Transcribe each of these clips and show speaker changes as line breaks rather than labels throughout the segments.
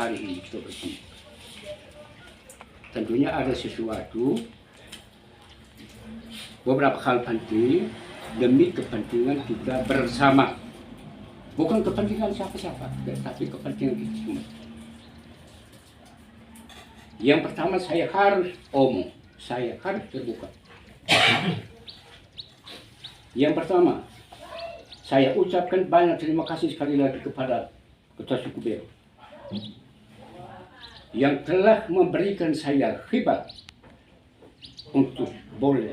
hari ini kita bertemu. Tentunya ada sesuatu, beberapa hal penting demi kepentingan kita bersama. Bukan kepentingan siapa-siapa, tapi kepentingan kita semua. Yang pertama saya harus omong, saya harus terbuka. Yang pertama, saya ucapkan banyak terima kasih sekali lagi kepada Ketua Suku Bero yang telah memberikan saya hibah untuk boleh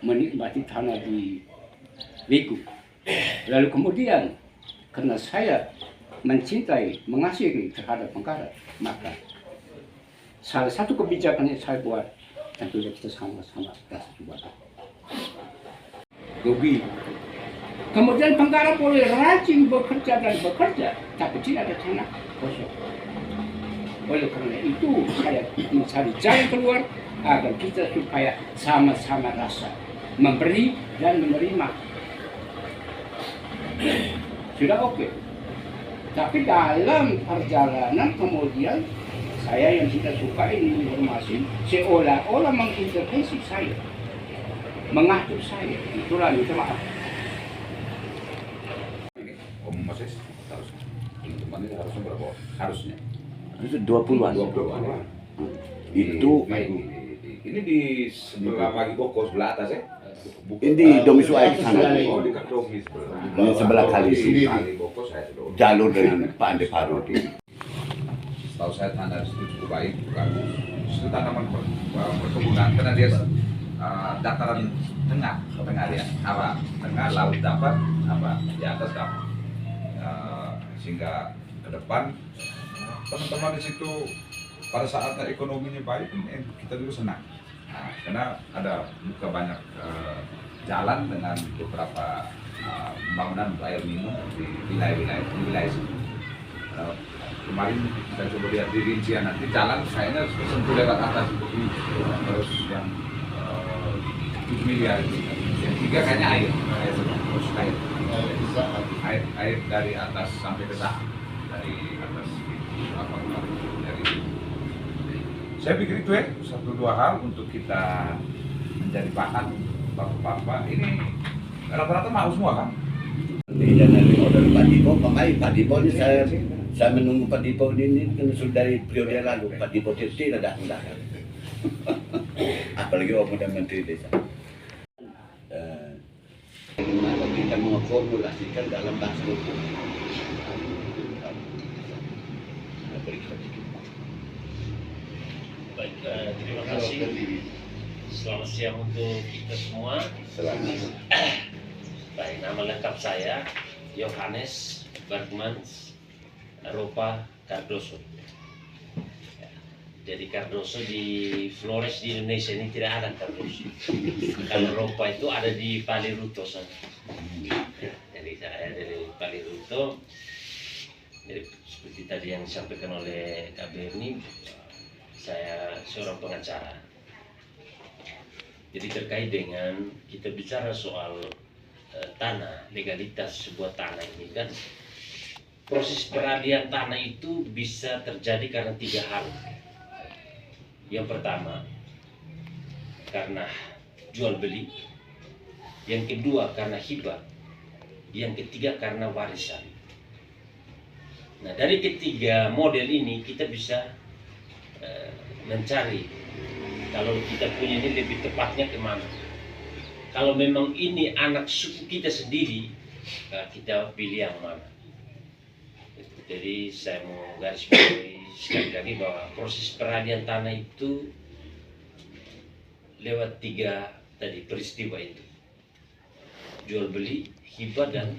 menikmati tanah di Wiku. Lalu kemudian karena saya mencintai, mengasihi terhadap negara, maka salah satu kebijakan yang saya buat tentunya kita sama-sama rasa buat. Rugi. Kemudian Penggara boleh rajin bekerja dan bekerja, tapi tidak ada tanah kosong. Oleh karena itu saya mencari jalan keluar agar kita supaya sama-sama rasa memberi dan menerima. Sudah oke. Tapi dalam perjalanan kemudian saya yang tidak suka ini informasi seolah-olah mengintervensi saya, mengatur saya. Itulah minta maaf.
Om Moses harus teman-teman ini harusnya berapa? Harusnya
Itu 20-an.
20-an.
Itu
Ini di sebelah pagi Boko sebelah atas ya?
ini di Domisua ke sana.
Oh, di Domis
Ini sebelah kali sini.
Kali Boko saya sudah.
Jalur dengan Pak Ande Parodi.
Setahu saya tanah di situ cukup baik, bagus. Itu tanaman perkebunan karena dia dataran tengah dia, apa tengah laut dapat, apa di atas dapat. Sehingga ke depan teman-teman di situ pada saat ekonominya baik kita juga senang. Nah, karena ada buka banyak jalan dengan beberapa pembangunan air minum di wilayah situ. Kemarin kita coba lihat di rincian nanti jalan kayaknya sentuh lewat atas terus yang 7 miliar itu. Yang 3 kayaknya air terus air dari atas sampai ke bawah dari atas apa dari. Saya pikir itu ya satu dua hal untuk kita menjadi bahan bapak-bapak ini rata-rata mau semua kan?
Tidak dari order Pak Dipo, Pak Dipo ini saya menunggu Pak Dipo ini kan sudah dari periode lalu. Pak Dipo tidak datang. Apalagi Pemuda Menteri Desa. Bagaimana kita memformulasikan dalam bahasa hukum?
Baik, terima kasih. Selamat siang untuk kita semua.
Selamat.
Baik, nama lengkap saya Yohanes Bergman Ropa Cardoso. Jadi Cardoso di Flores di Indonesia ini tidak ada Cardoso. Kalau Ropa itu ada di Paliruto sana. Jadi saya dari Paliruto. Jadi seperti tadi yang disampaikan oleh Kak Berni, saya seorang pengacara. Jadi terkait dengan kita bicara soal tanah, legalitas sebuah tanah ini kan, proses peralihan tanah itu bisa terjadi karena 3 hal. Yang pertama karena jual beli, yang kedua karena hibah, yang ketiga karena warisan. Nah, dari ketiga model ini kita bisa mencari kalau kita punya ini lebih tepatnya kemana. Kalau memang ini anak suku kita sendiri, kita pilih yang mana. Jadi saya mau garis bawahi sekali lagi bahwa proses peralihan tanah itu lewat 3 tadi peristiwa itu: jual beli, hibah, dan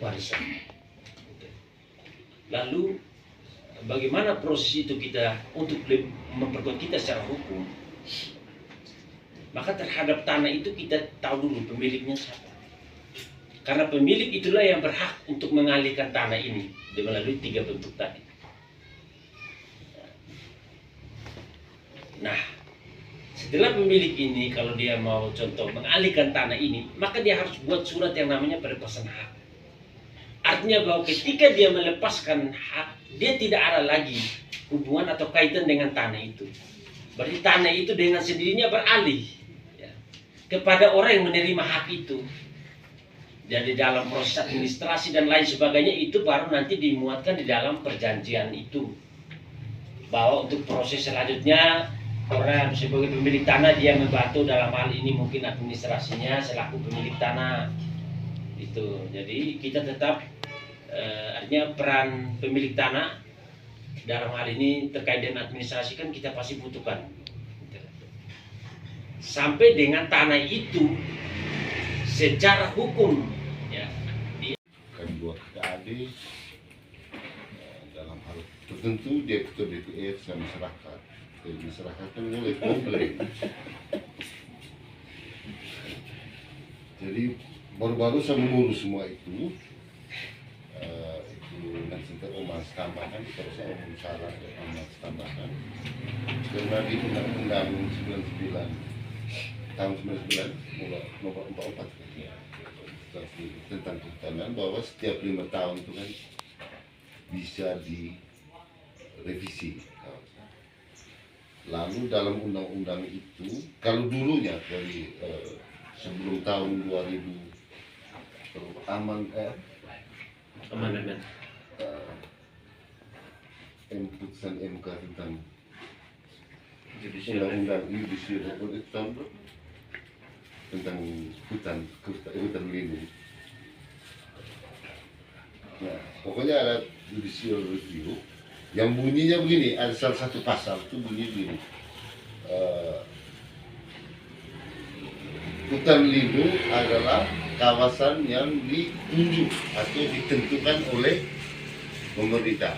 warisan. Lalu bagaimana proses itu kita untuk memperkuat kita secara hukum? Maka terhadap tanah itu kita tahu dulu pemiliknya siapa. Karena pemilik itulah yang berhak untuk mengalihkan tanah ini melalui 3 bentuk tadi. Nah, setelah pemilik ini kalau dia mau contoh mengalihkan tanah ini, maka dia harus buat surat yang namanya pelepasan hak. Artinya bahwa ketika dia melepaskan hak, dia tidak ada lagi hubungan atau kaitan dengan tanah itu. Berarti tanah itu dengan sendirinya beralih ya, kepada orang yang menerima hak itu. Jadi dalam proses administrasi dan lain sebagainya itu baru nanti dimuatkan di dalam perjanjian itu. Bahwa untuk proses selanjutnya orang sebagai pemilik tanah dia membantu dalam hal ini mungkin administrasinya selaku pemilik tanah. Itu. Jadi kita tetap artinya peran pemilik tanah dalam hal ini terkait dengan administrasi kan kita pasti butuhkan. Sampai dengan tanah itu secara hukum ya
kan buat KAD dalam hal tertentu dia ketua DPR sama masyarakat. Jadi masyarakat kan mulai komplain. Jadi baru-baru saya mengurus semua itu nanti omas tambahan terus saya umum salah omas tambahan karena di Undang-Undang 99 tahun 99 nomor 44 tentang kehutanan bahwa setiap 5 tahun itu kan bisa direvisi. Lalu dalam undang-undang itu kalau dulunya dari sebelum tahun 2000
amandemen
putusan MK tentang undang-undang judicial tentang hutan lindung. Nah, pokoknya ada judicial review yang bunyinya begini, ada salah satu pasal itu bunyi begini. Hutan lindung adalah kawasan yang ditunjuk atau ditentukan oleh pemerintah.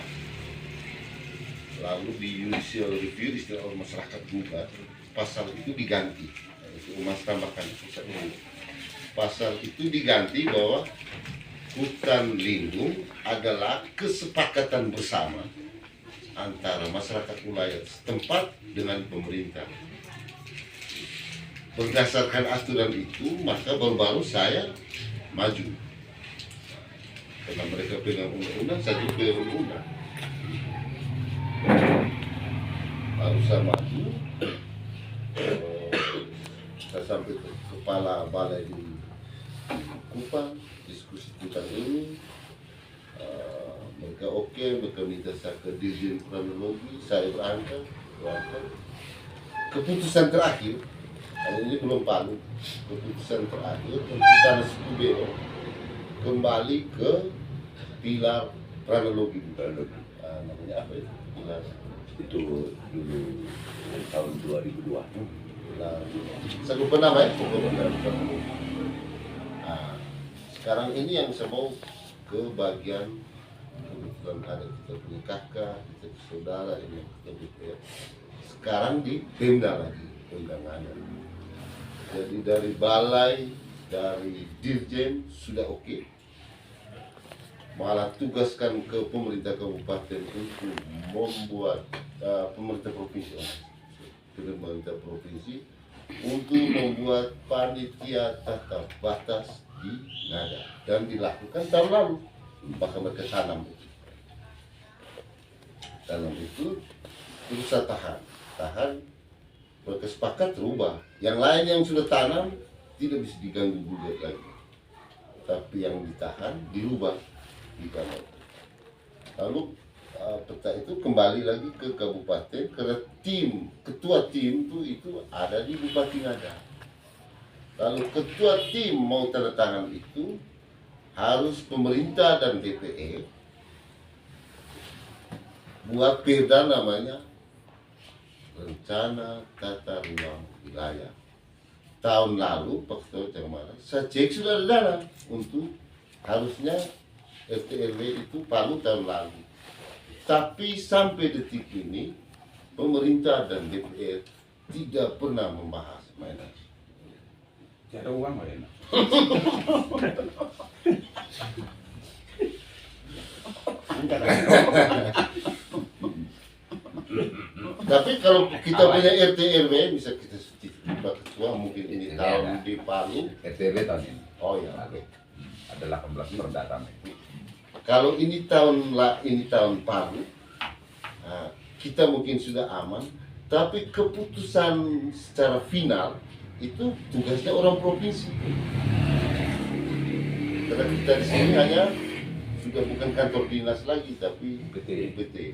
Lalu di judicial review istilah masyarakat gugat pasal itu diganti. Itu Mas tambahkan pasal itu diganti bahwa hutan lindung adalah kesepakatan bersama antara masyarakat wilayah setempat dengan pemerintah. Berdasarkan aturan itu, maka baru-baru saya maju. Karena mereka pegang undang-undang, saya juga pegang undang-undang. Lalu saya maju, saya sampai ke kepala balai di Kupang, diskusi tentang ini. Mereka oke, mereka minta saya ke Dirjen Kronologi, saya berangkat. Keputusan terakhir, ini belum palu, keputusan terakhir untuk tanah Skubero kembali ke pilar kronologi. Namanya apa itu? Pilar
Itu dulu tahun 2002.
Saya lupa namanya, sekarang ini yang saya mau ke bagian kebetulan ada kita punya kakak, kita punya saudara ini kita BPR. Sekarang di Pemda lagi, Pemda Ngadan. Jadi dari balai, dari dirjen sudah oke. Malah tugaskan ke pemerintah kabupaten untuk membuat pemerintah provinsi untuk membuat panitia tata batas di Ngada dan dilakukan tahun lalu, bahkan mereka tanam itu terus saya tahan mereka sepakat rubah, yang lain yang sudah tanam tidak bisa diganggu gugat lagi, tapi yang ditahan dirubah di tanah. Lalu peta itu kembali lagi ke kabupaten karena ketua tim itu ada di Bupati Ngada. Lalu ketua tim mau tanda tangan itu harus pemerintah dan DPR buat perda namanya rencana tata ruang wilayah. Tahun lalu Pak Ketua Cakmara saya cek sudah ada dana untuk harusnya RT/RW itu Palu tahun lalu. Tapi sampai detik ini pemerintah dan DPR tidak pernah membahas mainan.
Tidak ada uang lah ya.
Tapi kalau kita punya RT/RW bisa kita Pak Ketua mungkin ini tahun di Palu.
RTW tahun ini.
Oh ya.
Ada 18 perda kami.
kalau ini tahun baru, kita mungkin sudah aman, tapi keputusan secara final itu tugasnya orang provinsi. Karena kita di sini hanya sudah bukan kantor dinas lagi, tapi UPT.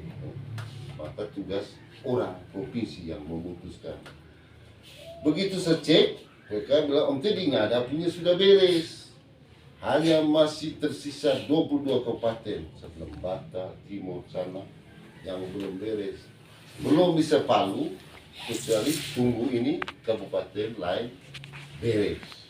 Maka tugas orang provinsi yang memutuskan. Begitu saya cek, mereka bilang Om Teddy nggak ada, punya sudah beres. Hanya masih tersisa 22 kabupaten sebelah Bata, Timur sana yang belum beres. Belum bisa Palu, kecuali tunggu ini kabupaten lain beres.